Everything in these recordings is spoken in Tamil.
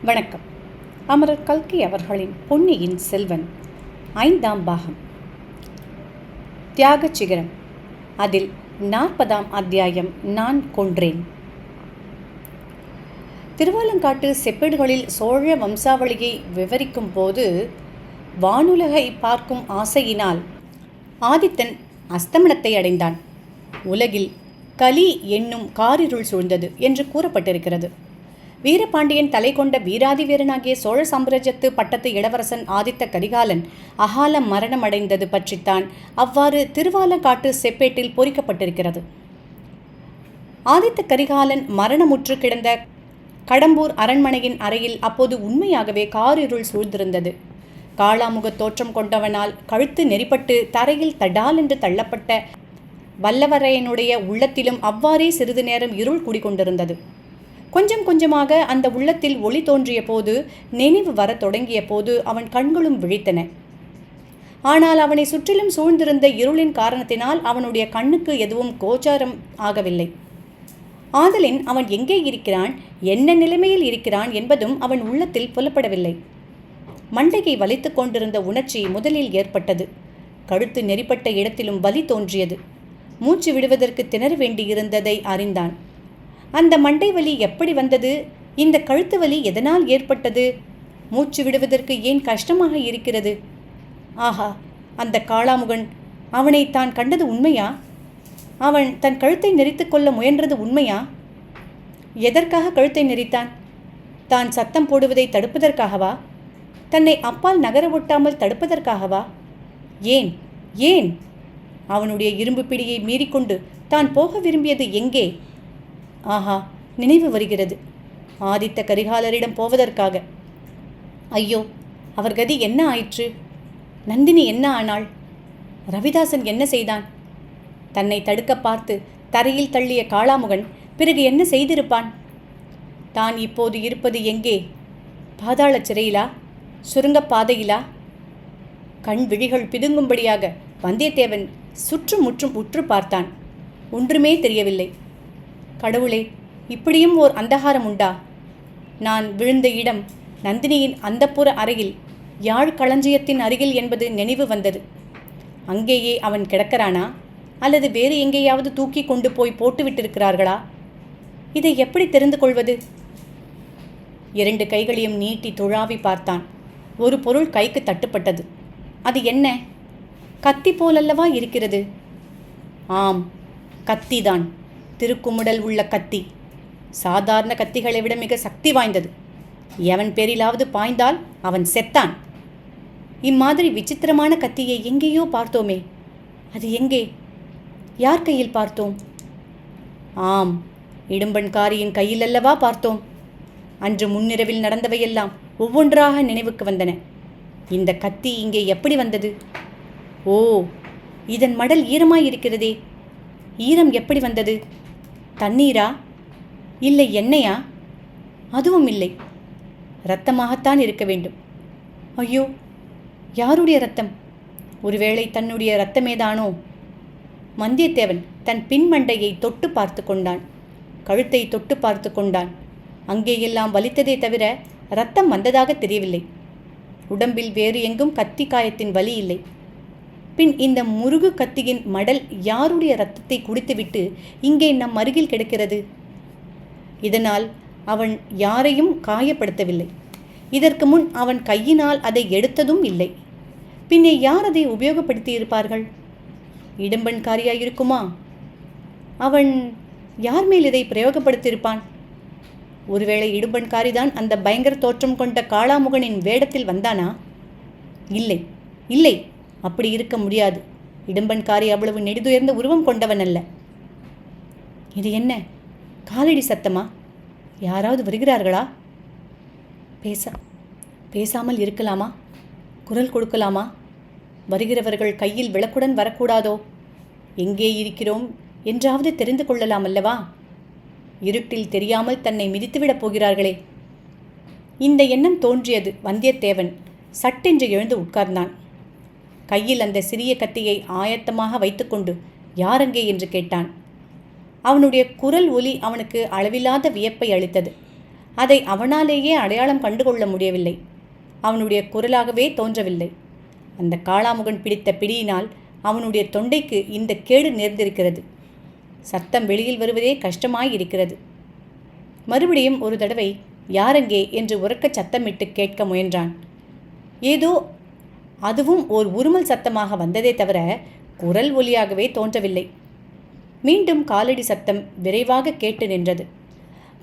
வணக்கம். அமரர் கல்கி அவர்களின் பொன்னியின் செல்வன் 5ஆம் பாகம் தியாக சிகரம். அதில் 40ஆம் அத்தியாயம் நான் கொன்றேன். திருவாலங்காட்டு செப்பேடுகளில் சோழ வம்சாவளியை விவரிக்கும் போது வானுலகை பார்க்கும் ஆசையினால் ஆதித்தன் அஸ்தமனத்தை அடைந்தான். உலகில் கலி என்னும் காரிருள் சூழ்ந்தது என்று கூறப்பட்டிருக்கிறது. வீரபாண்டியன் தலை கொண்ட வீராதி வீரனாகிய சோழ சாம்ராஜ்யத்து பட்டத்து இளவரசன் ஆதித்த கரிகாலன் அகால மரணம் அடைந்தது பற்றித்தான் அவ்வாறு திருவாலங்காட்டு செப்பேட்டில் பொறிக்கப்பட்டிருக்கிறது. ஆதித்த கரிகாலன் மரணமுற்று கிடந்த கடம்பூர் அரண்மனையின் அறையில் அப்போது உண்மையாகவே காரிருள் சூழ்ந்திருந்தது. காளாமுக தோற்றம் கொண்டவனால் கழுத்து நெறிப்பட்டு தரையில் தடால் என்று தள்ளப்பட்ட வல்லவரையனுடைய உள்ளத்திலும் அவ்வாறே சிறிது நேரம் இருள் குடிகொண்டிருந்தது. கொஞ்சம் கொஞ்சமாக அந்த உள்ளத்தில் ஒளி தோன்றிய போது, நினைவு வர தொடங்கிய போது அவன் கண்களும் விழித்தன. ஆனால் அவனை சுற்றிலும் சூழ்ந்திருந்த இருளின் காரணத்தினால் அவனுடைய கண்ணுக்கு எதுவும் கோச்சாரம் ஆகவில்லை. ஆதலின் அவன் எங்கே இருக்கிறான், என்ன நிலைமையில் இருக்கிறான் என்பதும் அவன் உள்ளத்தில் புலப்படவில்லை. மண்டையை வலித்து கொண்டிருந்த உணர்ச்சி முதலில் ஏற்பட்டது. கழுத்து நெறிப்பட்ட இடத்திலும் வலி தோன்றியது. மூச்சு விடுவதற்கு திணற வேண்டியிருந்ததை அறிந்தான். அந்த மண்டை வலி எப்படி வந்தது? இந்த கழுத்து வலி எதனால் ஏற்பட்டது? மூச்சு விடுவதற்கு ஏன் கஷ்டமாக இருக்கிறது? ஆஹா, அந்த காளாமுகன் அவனை தான் கண்டது உண்மையா? அவன் தன் கழுத்தை நெறித்து கொள்ள முயன்றது உண்மையா? எதற்காக கழுத்தை நெறித்தான்? தான் சத்தம் போடுவதை தடுப்பதற்காகவா? தன்னை அப்பால் நகர ஒட்டாமல் தடுப்பதற்காகவா? ஏன் ஏன்? அவனுடைய இரும்பு பிடியை மீறிக்கொண்டு தான் போக விரும்பியது எங்கே? ஆஹா, நினைவு வருகிறது. ஆதித்த கரிகாலரிடம் போவதற்காக. ஐயோ, அவர் கதி என்ன ஆயிற்று? நந்தினி என்ன ஆனாள்? ரவிதாசன் என்ன செய்தான்? தன்னை தடுக்க பார்த்து தரையில் தள்ளிய காளாமுகன் பிறகு என்ன செய்திருப்பான்? தான் இப்போது இருப்பது எங்கே? பாதாள சிறையிலா? சுருங்கப்பாதையிலா? கண் விழிகள் பிதுங்கும்படியாக வந்தியத்தேவன் சுற்றும் முற்றும் உற்று பார்த்தான். ஒன்றுமே தெரியவில்லை. கடவுளே, இப்படியும் ஓர் அந்தகாரம் உண்டா? நான் விழுந்த இடம் நந்தினியின் அந்தப்புற அறையில், யாழ் களஞ்சியத்தின் அருகில் என்பது நினைவு வந்தது. அங்கேயே அவன் கிடக்கிறானா, அல்லது வேறு எங்கேயாவது தூக்கி கொண்டு போய் போட்டுவிட்டிருக்கிறார்களா? இதை எப்படி தெரிந்து கொள்வது? 2 கைகளையும் நீட்டி துழாவி பார்த்தான். ஒரு பொருள் கைக்கு தட்டுப்பட்டது. அது என்ன? கத்தி போலல்லவா இருக்கிறது? ஆம், கத்திதான். திருக்குமுடல் உள்ள கத்தி. சாதாரண கத்திகளை விட மிக சக்தி வாய்ந்தது. எவன் பேரிலாவது பாய்ந்தால் அவன் செத்தான். இம்மாதிரி விசித்திரமான கத்தியை எங்கேயோ பார்த்தோமே, அது எங்கே? யார் கையில் பார்த்தோம்? ஆம், இடும்பன்காரியின் கையில் அல்லவா பார்த்தோம். அன்று முன்னிரவில் நடந்தவையெல்லாம் ஒவ்வொன்றாக நினைவுக்கு வந்தன. இந்த கத்தி இங்கே எப்படி வந்தது? ஓ, இதன் மடல் ஈரமாயிருக்கிறதே. ஈரம் எப்படி வந்தது? தண்ணீரா? இல்லை எண்ணெயா? அதுவும் இல்லை. இரத்தமாகத்தான் இருக்க வேண்டும். ஐயோ, யாருடைய இரத்தம்? ஒருவேளை தன்னுடைய இரத்தமேதானோ? வந்தியத்தேவன் தன் பின்மண்டையை தொட்டு பார்த்து கொண்டான். கழுத்தை தொட்டு பார்த்து கொண்டான். அங்கேயெல்லாம் வலித்ததே தவிர இரத்தம் வந்ததாக தெரியவில்லை. உடம்பில் வேறு எங்கும் கத்தி காயத்தின் வலி இல்லை. பின் இந்த முருகு கத்தியின் மடல் யாருடைய இரத்தத்தை குடித்துவிட்டு இங்கே நம் அருகில் கிடக்கிறது? இதனால் அவன் யாரையும் காயப்படுத்தவில்லை. இதற்கு முன் அவன் கையினால் அதை எடுத்ததும் இல்லை. பின்னே யார் அதை உபயோகப்படுத்தி இருப்பார்கள்? இடும்பன்காரியாயிருக்குமா? அவன் யார் மேல் இதை பிரயோகப்படுத்தியிருப்பான்? ஒருவேளை இடும்பன்காரிதான் அந்த பயங்கர தோற்றம் கொண்ட காளாமுகனின் வேடத்தில் வந்தானா? இல்லை இல்லை, அப்படி இருக்க முடியாது. இடும்பன்காரி அவ்வளவு நெடுதுயர்ந்த உருவம் கொண்டவன் அல்ல. இது என்ன? காலடி சத்தமா? யாராவது வருகிறார்களா? பேசாமல் இருக்கலாமா? குரல் கொடுக்கலாமா? வருகிறவர்கள் கையில் விளக்குடன் வரக்கூடாதோ? எங்கே இருக்கிறோம் என்றாவது தெரிந்து கொள்ளலாம் அல்லவா? இருட்டில் தெரியாமல் தன்னை மிதித்துவிடப் போகிறார்களே. இந்த எண்ணம் தோன்றியது. வந்தியத்தேவன் சட்டென்று எழுந்து உட்கார்ந்தான். கையில் அந்த சிறிய கத்தியை ஆயத்தமாக வைத்துக்கொண்டு யாரங்கே என்று கேட்டான். அவனுடைய குரல் ஒலி அவனுக்கு அளவில்லாத வியப்பை அளித்தது. அதை அவனாலேயே அடையாளம் கண்டுகொள்ள முடியவில்லை. அவனுடைய குரலாகவே தோன்றவில்லை. அந்த காளாமுகன் பிடித்த பிடியினால் அவனுடைய தொண்டைக்கு இந்த கேடு நேர்ந்திருக்கிறது. சத்தம் வெளியில் வருவதே கஷ்டமாயிருக்கிறது. மறுபடியும் ஒரு தடவை யாரெங்கே என்று உரக்கச் சத்தமிட்டு கேட்க முயன்றான். ஏதோ அதுவும் ஓர் உருமல் சத்தமாக வந்ததே தவிர குரல் ஒலியாகவே தோன்றவில்லை. மீண்டும் காலடி சத்தம் விரைவாக கேட்டு நின்றது.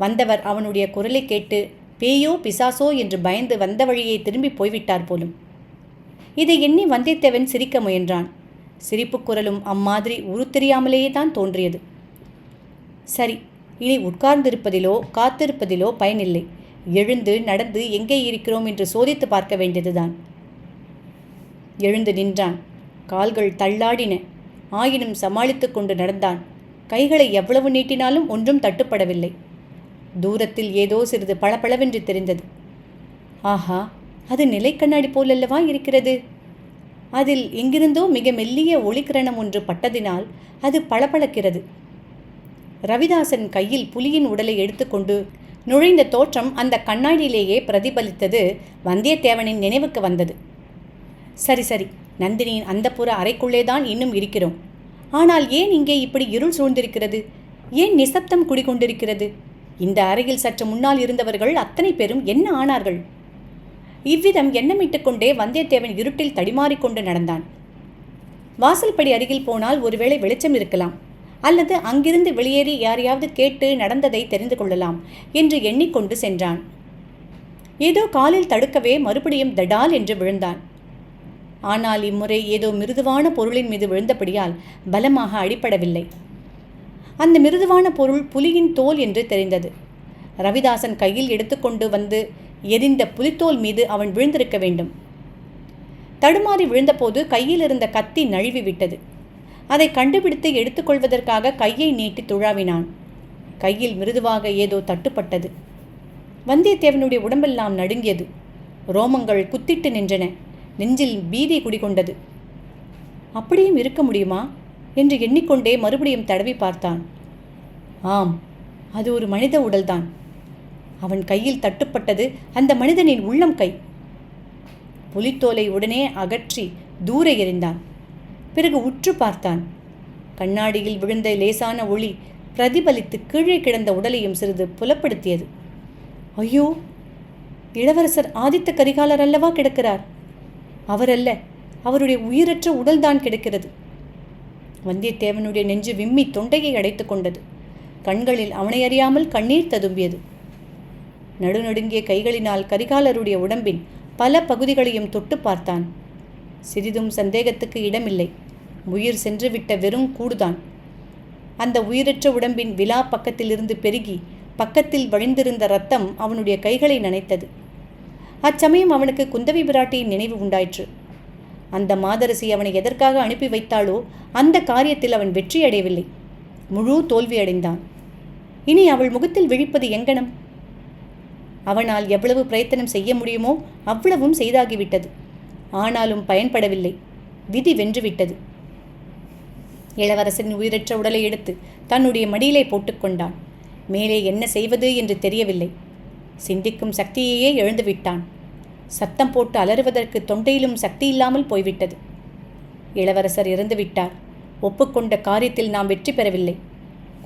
வந்தவர் அவனுடைய குரலை கேட்டு பேயோ பிசாசோ என்று பயந்து வந்த வழியே திரும்பி போய்விட்டார் போலும். இதை எண்ணி வந்தியத்தேவன் சிரிக்க முயன்றான். சிரிப்பு குரலும் அம்மாதிரி உருத்தெரியாமலேயே தான் தோன்றியது. சரி, இனி உட்கார்ந்திருப்பதிலோ காத்திருப்பதிலோ பயனில்லை. எழுந்து நடந்து எங்கே இருக்கிறோம் என்று சோதித்து பார்க்க வேண்டியதுதான். எழுந்து நின்றான். கால்கள் தள்ளாடின. ஆயினும் சமாளித்து கொண்டு நடந்தான். கைகளை எவ்வளவு நீட்டினாலும் ஒன்றும் தட்டுப்படவில்லை. தூரத்தில் ஏதோ சிறிது பளபளவென்று தெரிந்தது. ஆஹா, அது நிலைக்கண்ணாடி போலல்லவா இருக்கிறது. அதில் எங்கிருந்தோ மிக மெல்லிய ஒளிக்கிரணம் ஒன்று பட்டதினால் அது பளபளக்கிறது. ரவிதாசன் கையில் புலியின் உடலை எடுத்துக்கொண்டு நுழைந்த தோற்றம் அந்த கண்ணாடியிலேயே பிரதிபலித்தது வந்தியத்தேவனின் நினைவுக்கு வந்தது. சரி சரி, நந்தினியின் அந்தப்புற அறைக்குள்ளேதான் இன்னும் இருக்கிறோம். ஆனால் ஏன் இங்கே இப்படி இருள் சூழ்ந்திருக்கிறது? ஏன் நிசப்தம் குடிகொண்டிருக்கிறது? இந்த அறையில் சற்று முன்னால் இருந்தவர்கள் அத்தனை பேரும் என்ன ஆனார்கள்? இவ்விதம் எண்ணமிட்டு கொண்டே வந்தியத்தேவன் இருட்டில் தடிமாறிக்கொண்டு நடந்தான். வாசல்படி அருகில் போனால் ஒருவேளை வெளிச்சம் இருக்கலாம், அல்லது அங்கிருந்து வெளியேறி யாரையாவது கேட்டு நடந்ததை தெரிந்து கொள்ளலாம் என்று எண்ணிக்கொண்டு சென்றான். ஏதோ காலில் தடுக்கவே மறுபடியும் தடால் என்று விழுந்தான். ஆனால் இம்முறை ஏதோ மிருதுவான பொருளின் மீது விழுந்தபடியால் பலமாக அடிபடவில்லை. அந்த மிருதுவான பொருள் புலியின் தோல் என்று தெரிந்தது. ரவிதாசன் கையில் எடுத்துக்கொண்டு வந்து எரிந்த புலித்தோல் மீது அவன் விழுந்திருக்க வேண்டும். தடுமாறி விழுந்தபோது கையில் இருந்த கத்தி நழுவி விட்டது. அதை கண்டுபிடித்து எடுத்துக்கொள்வதற்காக கையை நீட்டி துழாவினான். கையில் மிருதுவாக ஏதோ தட்டுப்பட்டது. வந்தியத்தேவனுடைய உடம்பெல்லாம் நடுங்கியது. ரோமங்கள் குத்திட்டு நின்றன. நெஞ்சில் பீதி குடிகொண்டது. அப்படியும் இருக்க முடியுமா என்று எண்ணிக்கொண்டே மறுபடியும் தடவி பார்த்தான். ஆம், அது ஒரு மனித உடல்தான். அவன் கையில் தட்டுப்பட்டது அந்த மனிதனின் உள்ளம் கை. புலித்தோலை உடனே அகற்றி தூர எறிந்தான். பிறகு உற்று பார்த்தான். கண்ணாடியில் விழுந்த லேசான ஒளி பிரதிபலித்து கீழே கிடந்த உடலையும் சிறிது புலப்படுத்தியது. ஐயோ, இளவரசர் ஆதித்த கரிகாலர் அல்லவா கிடக்கிறார்? அவரல்ல, அவருடைய உயிரற்ற உடல்தான் கிடக்கிறது. வந்தியத்தேவனுடைய நெஞ்சு விம்மி தொண்டையை அடைத்து கொண்டது. கண்களில் அவனை அறியாமல் கண்ணீர் ததும்பியது. நடுநடுங்கிய கைகளினால் கரிகாலருடைய உடம்பின் பல பகுதிகளையும் தொட்டு பார்த்தான். சிறிதும் சந்தேகத்துக்கு இடமில்லை. உயிர் சென்றுவிட்ட வெறும் கூடுதான். அந்த உயிரற்ற உடம்பின் விலா பக்கத்திலிருந்து பெருகி பக்கத்தில் வழிந்திருந்த இரத்தம் அவனுடைய கைகளை நனைத்தது. அச்சமயம் அவனுக்கு குந்தவி பிராட்டியின் நினைவு உண்டாயிற்று. அந்த மாதரசி அவனை எதற்காக அனுப்பி வைத்தாளோ அந்த காரியத்தில் அவன் வெற்றியடையவில்லை. முழு தோல்வியடைந்தான். இனி அவள் முகத்தில் விழிப்பது எங்கனம்? அவனால் எவ்வளவு பிரயத்தனம் செய்ய முடியுமோ அவ்வளவும் செய்தாகிவிட்டது. ஆனாலும் பயன்படவில்லை. விதி வென்றுவிட்டது. இளவரசரின் உயிரற்ற உடலை எடுத்து தன்னுடைய மடியிலே போட்டுக்கொண்டான். மேலே என்ன செய்வது என்று தெரியவில்லை. சிந்திக்கும் சக்தியையே எழுந்துவிட்டான். சத்தம் போட்டு அலறுவதற்கு தொண்டையிலும் சக்தி இல்லாமல் போய்விட்டது. இளவரசர் இறந்துவிட்டார். ஒப்புக்கொண்ட காரியத்தில் நாம் வெற்றி பெறவில்லை.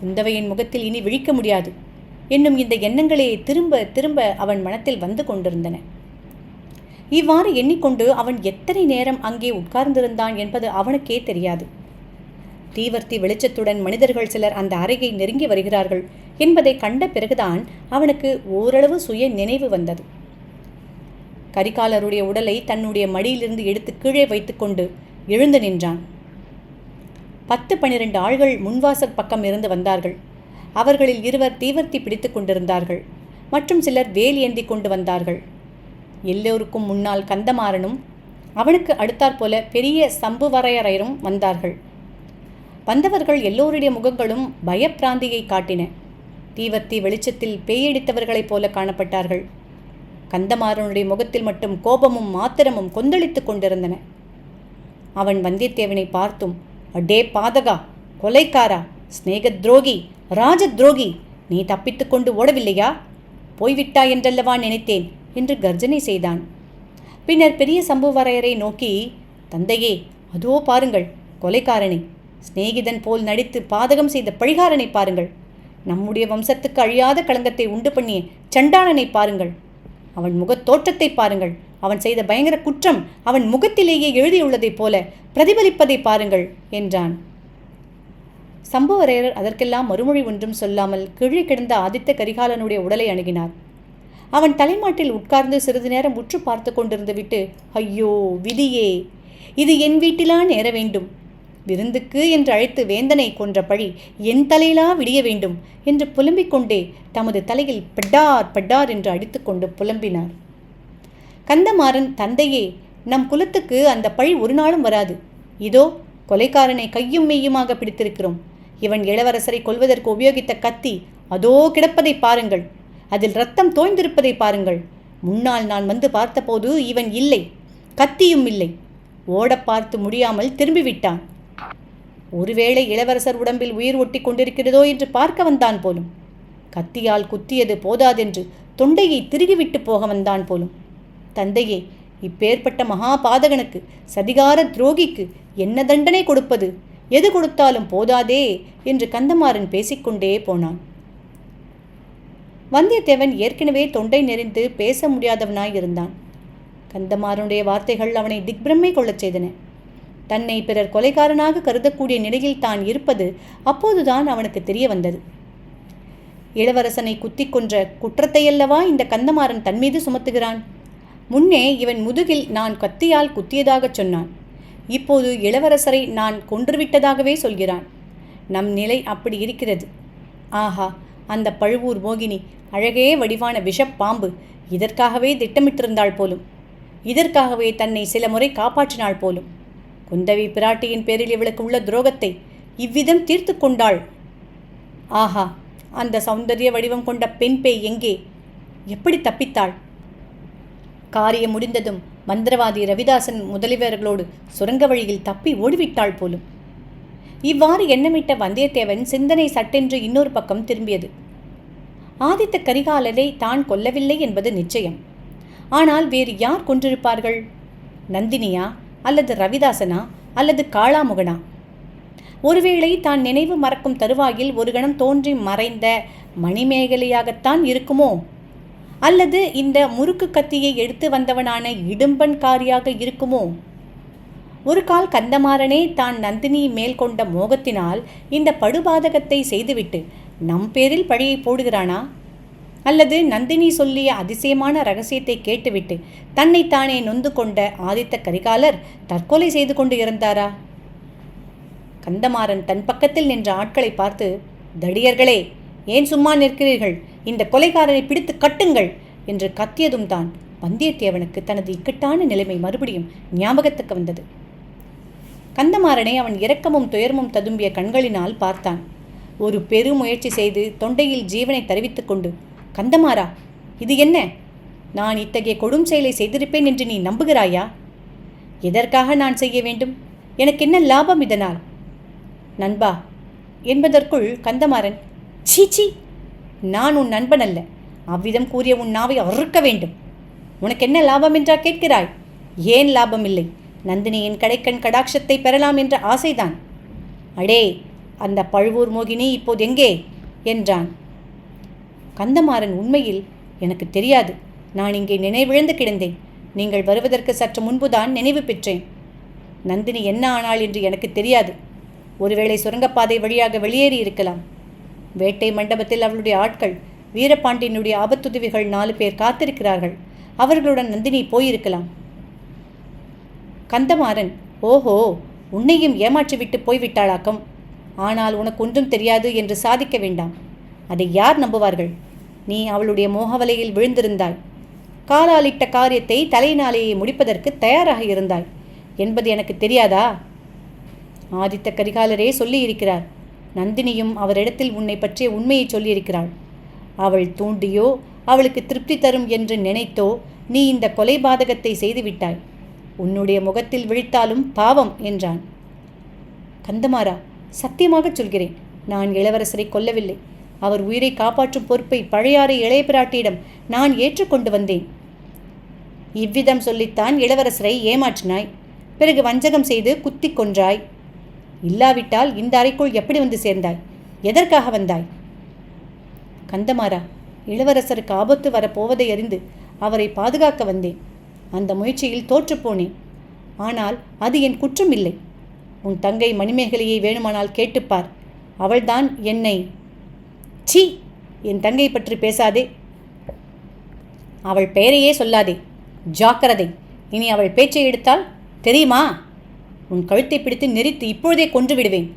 குந்தவையின் முகத்தில் இனி விழிக்க முடியாது என்னும் இந்த எண்ணங்களே திரும்ப திரும்ப அவன் மனத்தில் வந்து கொண்டிருந்தன. இவ்வாறு எண்ணிக்கொண்டு அவன் எத்தனை நேரம் அங்கே உட்கார்ந்திருந்தான் என்பது அவனுக்கே தெரியாது. தீவர்த்தி வெளிச்சத்துடன் மனிதர்கள் சிலர் அந்த அறையை நெருங்கி வருகிறார்கள் என்பதை கண்ட பிறகுதான் அவனுக்கு ஓரளவு சுய நினைவு வந்தது. கரிகாலருடைய உடலை தன்னுடைய மடியிலிருந்து எடுத்து கீழே வைத்துக்கொண்டு எழுந்து நின்றான். 10-12 ஆள்கள் முன்வாசல் பக்கம் இருந்து வந்தார்கள். அவர்களில் 2 தீவர்த்தி பிடித்து கொண்டிருந்தார்கள். மற்றும் சிலர் வேல் ஏந்தி கொண்டு வந்தார்கள். எல்லோருக்கும் முன்னால் கந்தமாறனும் அவனுக்கு அடுத்தாற்போல பெரிய சம்புவரையரையரும் வந்தார்கள். வந்தவர்கள் எல்லோருடைய முகங்களும் பயப்பிராந்தியை காட்டின. தீவர்த்தி வெளிச்சத்தில் பேயடித்தவர்களைப் போல காணப்பட்டார்கள். கந்தமாறனுடைய முகத்தில் மட்டும் கோபமும் மாத்திரமும் கொந்தளித்து கொண்டிருந்தன. அவன் வந்தியத்தேவனை பார்த்தும், அடே பாதகா, கொலைக்காரா, ஸ்நேக துரோகி, ராஜ துரோகி, நீ தப்பித்து கொண்டு ஓடவில்லையா போய்விட்டாய் என்றல்லவா நினைத்தேன் என்று கர்ஜனை செய்தான். பின்னர் பெரிய சம்புவரையரை நோக்கி, தந்தையே, அதோ பாருங்கள் கொலைக்காரனை, சிநேகிதன் போல் நடித்து பாதகம் செய்த பழிகாரனை பாருங்கள். நம்முடைய வம்சத்துக்கு அழியாத களங்கத்தை உண்டு பண்ணிய சண்டாளனை பாருங்கள். அவன் முகத் தோற்றத்தை பாருங்கள். அவன் செய்த பயங்கர குற்றம் அவன் முகத்திலேயே எழுதியுள்ளதைப் போல பிரதிபலிப்பதை பாருங்கள் என்றான். சம்புவரையர் அதற்கெல்லாம் மறுமொழி ஒன்றும் சொல்லாமல் கீழே கிடந்த ஆதித்த கரிகாலனுடைய உடலை அணுகினார். அவன் தலைமாட்டில் உட்கார்ந்து சிறிது நேரம் உற்று பார்த்து கொண்டிருந்து விட்டு, ஐயோ விதியே, இது என் வீட்டிலா நேர வேண்டும்? விருந்துக்கு என்று அழைத்து வேந்தனை கொன்ற பழி என் தலையிலா விடிய வேண்டும் என்று புலம்பிக் கொண்டே தமது தலையில் பட்டார் பட்டார் என்று அடித்துக்கொண்டு புலம்பினார். கந்தமாறன், தந்தையே, நம் குலத்துக்கு அந்த பழி ஒரு நாளும் வராது. இதோ கொலைக்காரனை கையும் மெய்யுமாக பிடித்திருக்கிறோம். இவன் இளவரசரை கொல்வதற்கு உபயோகித்த கத்தி அதோ கிடப்பதை பாருங்கள். அதில் இரத்தம் தோய்ந்திருப்பதை பாருங்கள். முன்னால் நான் வந்து பார்த்தபோது இவன் இல்லை, கத்தியும் இல்லை. ஓட பார்த்து முடியாமல் திரும்பிவிட்டான். ஒருவேளை இளவரசர் உடம்பில் உயிர் ஒட்டி கொண்டிருக்கிறதோ என்று பார்க்க வந்தான் போலும். கத்தியால் குத்தியது போதாதென்று தொண்டையை திருகிவிட்டு போக வந்தான் போலும். தந்தையே, இப்பேற்பட்ட மகாபாதகனுக்கு, சதிகார துரோகிக்கு என்ன தண்டனை கொடுப்பது? எது கொடுத்தாலும் போதாதே என்று கந்தமாறன் பேசிக்கொண்டே போனான். வந்தியத்தேவன் ஏற்கனவே தொண்டை நெறிந்து பேச முடியாதவனாயிருந்தான். கந்தமாறனுடைய வார்த்தைகள் அவனை திக்பிரமை கொள்ளச் செய்தன. தன்னை பிறர் கொலைகாரனாக கருதக்கூடிய நிலையில் தான் இருப்பது அப்போதுதான் அவனுக்கு தெரிய வந்தது. இளவரசனை குத்தி கொன்ற குற்றத்தையல்லவா இந்த கந்தமாறன் தன்மீது சுமத்துகிறான். முன்னே இவன் முதுகில் நான் கத்தியால் குத்தியதாகச் சொன்னான். இப்போது இளவரசரை நான் கொன்றுவிட்டதாகவே சொல்கிறான். நம் நிலை அப்படி இருக்கிறது. ஆஹா, அந்த பழுவூர் மோகினி, அழகே வடிவான விஷப்பாம்பு, இதற்காகவே திட்டமிட்டிருந்தாள் போலும். இதற்காகவே தன்னை சில முறை காப்பாற்றினாள் போலும். குந்தவி பிராட்டியின் பேரில் இவளுக்கு உள்ள துரோகத்தை இவ்விதம் தீர்த்து கொண்டாள். ஆஹா, அந்த சௌந்தரிய வடிவம் கொண்ட பெண் பேய் எங்கே? எப்படி தப்பித்தாள்? காரியம் முடிந்ததும் மந்திரவாதி ரவிதாசன் முதலியவர்களோடு சுரங்க வழியில் தப்பி ஓடிவிட்டாள் போலும். இவ்வாறு எண்ணமிட்ட வந்தியத்தேவன் சிந்தனை சட்டென்று இன்னொரு பக்கம் திரும்பியது. ஆதித்த கரிகாலரை தான் கொல்லவில்லை என்பது நிச்சயம். ஆனால் வேறு யார் கொன்றிருப்பார்கள்? நந்தினியா, அல்லது ரவிதாசனா, அல்லது காளாமுகனா? ஒருவேளை தான் நினைவு மறக்கும் தருவாயில் ஒரு கணம் தோன்றி மறைந்த மணிமேகலையாகத்தான் இருக்குமோ? அல்லது இந்த முறுக்கு கத்தியை எடுத்து வந்தவனான இடும்பன்காரியாக இருக்குமோ? ஒரு கால் கந்தமாறனே தான் நந்தினி மேல் கொண்ட மோகத்தினால் இந்த படுபாதகத்தை செய்துவிட்டு நம் பேரில் பழியை போடுகிறானா? அல்லது நந்தினி சொல்லிய அதிசயமான ரகசியத்தை கேட்டுவிட்டு தன்னைத்தானே நொந்து கொண்ட ஆதித்த கரிகாலர் தற்கொலை செய்து கொண்டு இருந்தாரா? கந்தமாறன் தன் பக்கத்தில் நின்ற ஆட்களை பார்த்து, தடியர்களே, ஏன் சும்மா நிற்கிறீர்கள்? இந்த கொலைகாரனை பிடித்து கட்டுங்கள் என்று கத்தியதும் தான் வந்தியத்தேவனுக்கு தனது இக்கட்டான நிலைமை மறுபடியும் ஞாபகத்துக்கு வந்தது. கந்தமாறனை அவன் இரக்கமும் துயரமும் ததும்பிய கண்களினால் பார்த்தான். ஒரு பெருமுயற்சி செய்து தொண்டையில் ஜீவனை தருவித்துக் கொண்டு, கந்தமாறா, இது என்ன? நான் இத்தகைய கொடும் செயலை செய்திருப்பேன் என்று நீ நம்புகிறாயா? எதற்காக நான் செய்ய வேண்டும்? எனக்கு என்ன லாபம் இதனால்? நண்பா என்பதற்குள் கந்தமாறன், சீச்சி, நான் உன் நண்பன் அல்ல. அவ்விதம் கூறிய உன் நாவை அறுக்க வேண்டும். உனக்கு என்ன லாபம் என்றா கேட்கிறாய்? ஏன் லாபம் இல்லை? நந்தினியின் கடைக்கண் கடாட்சத்தை பெறலாம் என்ற ஆசைதான். அடே, அந்த பழுவூர் மோகினி இப்போது எங்கே என்றான். கந்தமாறன், உண்மையில் எனக்கு தெரியாது. நான் இங்கே நினைவிழந்து கிடந்தேன். நீங்கள் வருவதற்கு சற்று முன்புதான் நினைவு பெற்றேன். நந்தினி என்ன ஆனாள் என்று எனக்கு தெரியாது. ஒருவேளை சுரங்கப்பாதை வழியாக வெளியேறி இருக்கலாம். வேட்டை மண்டபத்தில் அவளுடைய ஆட்கள், வீரபாண்டியனுடைய ஆபத்துதவிகள் 4 பேர் காத்திருக்கிறார்கள். அவர்களுடன் நந்தினி போயிருக்கலாம். கந்தமாறன், ஓஹோ, உன்னையும் ஏமாற்றிவிட்டு போய்விட்டாளாக்கம். ஆனால் உனக்கு ஒன்றும் தெரியாது என்று சாதிக்க வேண்டாம். அதை யார் நம்புவார்கள்? நீ அவளுடைய மோகவலையில் விழுந்திருந்தாய். காலாலிட்ட காரியத்தை தலையினாலேயே முடிப்பதற்கு தயாராக இருந்தாய் என்பது எனக்கு தெரியாதா? ஆதித்த கரிகாலரே சொல்லியிருக்கிறார். நந்தினியும் அவரிடத்தில் உன்னை பற்றிய உண்மையை சொல்லியிருக்கிறாள். அவள் தூண்டியோ அவளுக்கு திருப்தி தரும் என்று நினைத்தோ நீ இந்த கொலை பாதகத்தை செய்துவிட்டாய். உன்னுடைய முகத்தில் விழித்தாலும் பாவம் என்றான். கந்தமாறா, சத்தியமாகச் சொல்கிறேன், நான் இளவரசரை கொல்லவில்லை. அவர் உயிரை காப்பாற்றும் பொறுப்பை பழையாறை இளைய பிராட்டியிடம் நான் ஏற்றுக்கொண்டு வந்தேன். இவ்விதம் சொல்லித்தான் இளவரசரை ஏமாற்றினாய். பிறகு வஞ்சகம் செய்து குத்தி கொன்றாய். இல்லாவிட்டால் இந்த அறைக்குள் எப்படி வந்து சேர்ந்தாய்? எதற்காக வந்தாய்? கந்தமாறா, இளவரசருக்கு ஆபத்து வரப்போவதை அறிந்து அவரை பாதுகாக்க வந்தேன். அந்த முயற்சியில் தோற்றுப்போனேன். ஆனால் அது என் குற்றம் இல்லை. உன் தங்கை மணிமேகலையை வேணுமானால் கேட்டுப்பார். அவள்தான் என்னை... சீ, என் தங்கை பற்றி பேசாதே. அவள் பெயரையே சொல்லாதே. ஜாக்கிரதை, இனி அவள் பேச்சை எடுத்தால் தெரியுமா? உன் கழுத்தை பிடித்து நெரித்து இப்பொழுதே கொன்று விடுவேன்.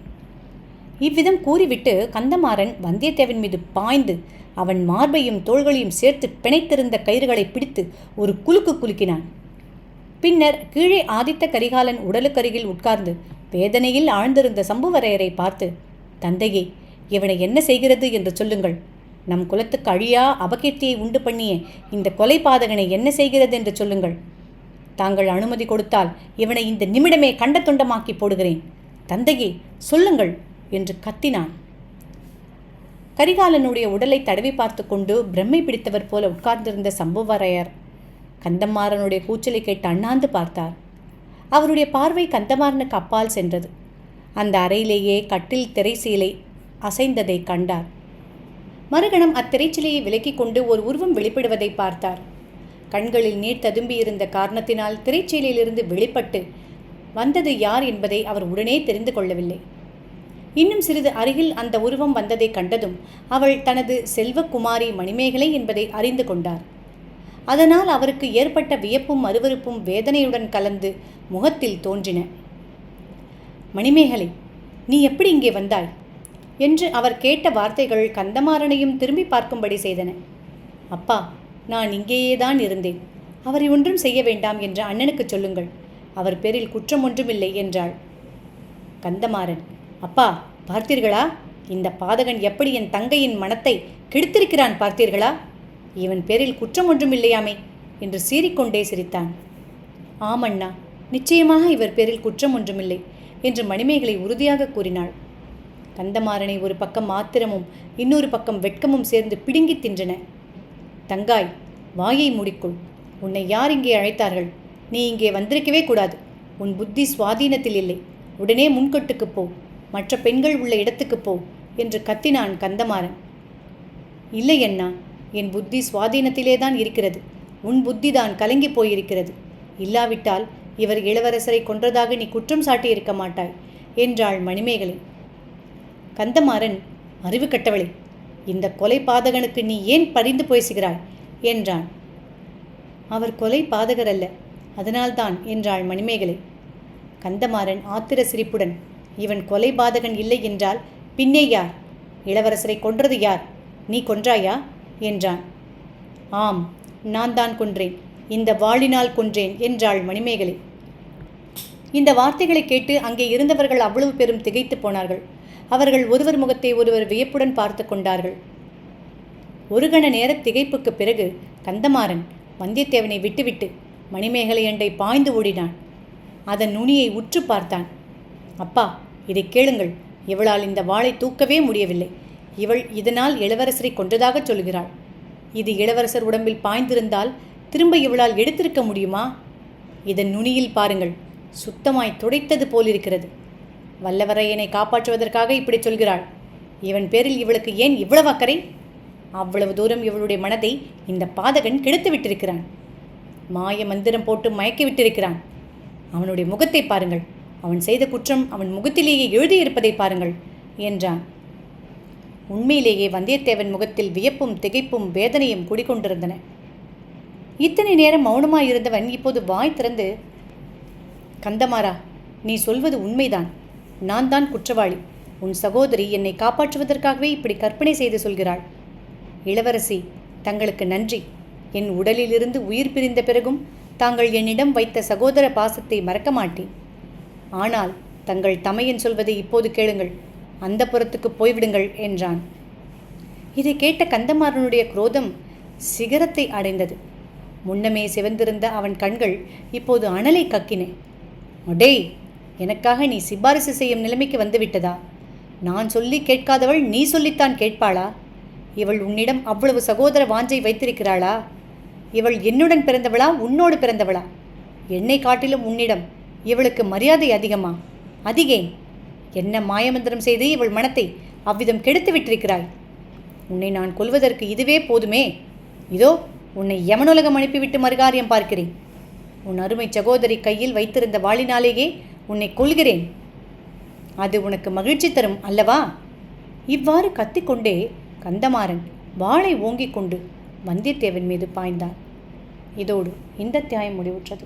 இவ்விதம் கூறிவிட்டு கந்தமாறன் வந்தியத்தேவன் மீது பாய்ந்து அவன் மார்பையும் தோள்களையும் சேர்த்து பிணைத்திருந்த கயிறுகளை பிடித்து ஒரு குலுக்கு குலுக்கினான். பின்னர் கீழே ஆதித்த கரிகாலன் உடலுக்கருகில் உட்கார்ந்து வேதனையில் ஆழ்ந்திருந்த சம்புவரையரை பார்த்து, தந்தையே, இவனை என்ன செய்கிறது என்று சொல்லுங்கள். நம் குலத்துக்கு அழியா அபகீர்த்தியை உண்டு பண்ணிய இந்த கொலை பாதகனை என்ன செய்கிறது என்று சொல்லுங்கள். தாங்கள் அனுமதி கொடுத்தால் இவனை இந்த நிமிடமே கண்ட துண்டமாக்கி போடுகிறேன். தந்தையே, சொல்லுங்கள் என்று கத்தினான். கரிகாலனுடைய உடலை தடவி பார்த்து கொண்டு பிரம்மை பிடித்தவர் போல உட்கார்ந்திருந்த சம்புவரையர் கந்தமாறனுடைய கூச்சலை கேட்டு அண்ணாந்து பார்த்தார். அவருடைய பார்வை கந்தமாறனுக்கு அப்பால் சென்றது. அந்த அறையிலேயே கட்டில் திரைச்சீலை அசைந்ததை கண்டார். மறுகணம் அத்திரைச்சிலையை விலக்கிக் கொண்டு ஒரு உருவம் வெளிப்படுவதை பார்த்தார். கண்களில் நீர் ததும்பியிருந்த காரணத்தினால் திரைச்சீலையிலிருந்து வெளிப்பட்டு வந்தது யார் என்பதை அவர் உடனே தெரிந்து கொள்ளவில்லை. இன்னும் சிறிது அருகில் அந்த உருவம் வந்ததை கண்டதும் அவள் தனது செல்வக்குமாரி மணிமேகலை என்பதை அறிந்து கொண்டார். அதனால் அவருக்கு ஏற்பட்ட வியப்பும் அருவருப்பும் வேதனையுடன் கலந்து முகத்தில் தோன்றின. மணிமேகலை, நீ எப்படி இங்கே வந்தாய் என்று அவர் கேட்ட வார்த்தைகள் கந்தமாறனையும் திரும்பி பார்க்கும்படி செய்தன. அப்பா, நான் இங்கேயேதான் இருந்தேன். அவரை ஒன்றும் செய்ய வேண்டாம் என்று அண்ணனுக்கு சொல்லுங்கள். அவர் பேரில் குற்றம் ஒன்றுமில்லை என்றாள். கந்தமாறன், அப்பா, பார்த்தீர்களா? இந்த பாதகன் எப்படி என் தங்கையின் மனத்தை கெடுத்திருக்கிறான் பார்த்தீர்களா? இவன் பேரில் குற்றம் ஒன்றும் இல்லையாமே என்று சீறிக்கொண்டே சிரித்தான். ஆமண்ணா, நிச்சயமாக இவர் பேரில் குற்றம் ஒன்றுமில்லை என்று மணிமேகலை உறுதியாக கூறினாள். கந்தமாறனை ஒரு பக்கம் ஆத்திரமும் இன்னொரு பக்கம் வெட்கமும் சேர்ந்து பிடுங்கி தின்றன. தங்காய், வாயை மூடிக்கொள். உன்னை யார் இங்கே அழைத்தார்கள்? நீ இங்கே வந்திருக்கவே கூடாது. உன் புத்தி சுவாதீனத்தில் இல்லை. உடனே முன்கட்டுக்கு போ. மற்ற பெண்கள் உள்ள இடத்துக்கு போ என்று கத்தினான் கந்தமாறன். இல்லை அண்ணா, என் புத்தி சுவாதீனத்திலேதான் இருக்கிறது. உன் புத்தி தான் கலங்கி போயிருக்கிறது. இல்லாவிட்டால் இவர் இளவரசரை கொன்றதாக நீ குற்றம் சாட்டியிருக்க மாட்டாய் என்றாள் மணிமேகலை. கந்தமாறன், அறிவு கட்டவளே, இந்த கொலை பாதகனுக்கு நீ ஏன் பரிந்து பேசுகிறாய் என்றான். அவர் கொலை பாதகர் அல்ல, அதனால்தான் என்றாள் மணிமேகலை. கந்தமாறன் ஆத்திர சிரிப்புடன், இவன் கொலை பாதகன் இல்லை என்றால் பின்னே யார்? இளவரசரை கொன்றது யார்? நீ கொன்றாயா என்றான். ஆம், நான் தான் கொன்றேன். இந்த வாளினால் கொன்றேன் என்றாள் மணிமேகலை. இந்த வார்த்தைகளை கேட்டு அங்கே இருந்தவர்கள் அவ்வளவு பெரும் திகைத்து போனார்கள். அவர்கள் ஒருவர் முகத்தை ஒருவர் வியப்புடன் பார்த்து கொண்டார்கள். ஒரு கண நேர திகைப்புக்கு பிறகு கந்தமாறன் வந்தியத்தேவனை விட்டுவிட்டு மணிமேகலை அண்டை பாய்ந்து ஓடினான். அதன் நுனியை உற்று பார்த்தான். அப்பா, இதை கேளுங்கள். இவளால் இந்த வாளை தூக்கவே முடியவில்லை. இவள் இதனால் இளவரசரை கொன்றதாக சொல்கிறாள். இது இளவரசர் உடம்பில் பாய்ந்திருந்தால் திரும்ப இவளால் எடுத்திருக்க முடியுமா? இதன் நுனியில் பாருங்கள், சுத்தமாய் துடைத்தது போலிருக்கிறது. வல்லவரையனை காப்பாற்றுவதற்காக இப்படி சொல்கிறாள். இவன் பேரில் இவளுக்கு ஏன் இவ்வளவு அக்கறை? அவ்வளவு தூரம் இவளுடைய மனதை இந்த பாதகன் கெடுத்து விட்டிருக்கிறான். மாய மந்திரம் போட்டு மயக்கி விட்டிருக்கிறான். அவனுடைய முகத்தை பாருங்கள். அவன் செய்த குற்றம் அவன் முகத்திலேயே எழுதியிருப்பதை பாருங்கள் என்றான். உண்மையிலேயே வந்தியத்தேவன் முகத்தில் வியப்பும் திகைப்பும் வேதனையும் குடிகொண்டிருந்தன. இத்தனை நேரம் மௌனமாயிருந்தவன் இப்போது வாய் திறந்து, கந்தமாறா, நீ சொல்வது உண்மைதான். நான் தான் குற்றவாளி. உன் சகோதரி என்னை காப்பாற்றுவதற்காகவே இப்படி கற்பனை செய்து சொல்கிறாள். இளவரசி, தங்களுக்கு நன்றி. என் உடலிலிருந்து உயிர் பிரிந்த பிறகும் தாங்கள் என்னிடம் வைத்த சகோதர பாசத்தை மறக்க மாட்டேன். ஆனால் தங்கள் தமையன் சொல்வதை இப்போது கேளுங்கள். அந்த புறத்துக்கு போய்விடுங்கள் என்றான். இதை கேட்ட கந்தமாறனுடைய குரோதம் சிகரத்தை அடைந்தது. முன்னமே சிவந்திருந்த அவன் கண்கள் இப்போது அனலை கக்கின. அடேய், எனக்காக நீ சிபாரிசு செய்யும் நிலைமைக்கு வந்துவிட்டதா? நான் சொல்லி கேட்காதவள் நீ சொல்லித்தான் கேட்பாளா இவள் உன்னிடம் அவ்வளவு சகோதர வாஞ்சை வைத்திருக்கிறாளா? இவள் என்னுடன் பிறந்தவளா, உன்னோடு பிறந்தவளா? என்னை காட்டிலும் உன்னிடம் இவளுக்கு மரியாதை அதிகமா? அதிகேன். என்ன மாயமந்திரம் செய்து இவள் மனத்தை அவ்விதம் கெடுத்து விட்டிருக்கிறாய்? உன்னை நான் கொல்வதற்கு இதுவே போதுமே. இதோ உன்னை யமனுலகம் அனுப்பிவிட்டு மறுகாரியம் பார்க்கிறேன். உன் அருமை சகோதரி கையில் வைத்திருந்த வாளினாலேயே உன்னை கொல்கிறேன். அது உனக்கு மகிழ்ச்சி தரும் அல்லவா? இவ்வாறு கத்திக்கொண்டே கந்தமாறன் வாளை ஓங்கிக் கொண்டு வந்தியத்தேவன் மீது பாய்ந்தான். இதோடு இந்த அத்தியாயம் முடிவுற்றது.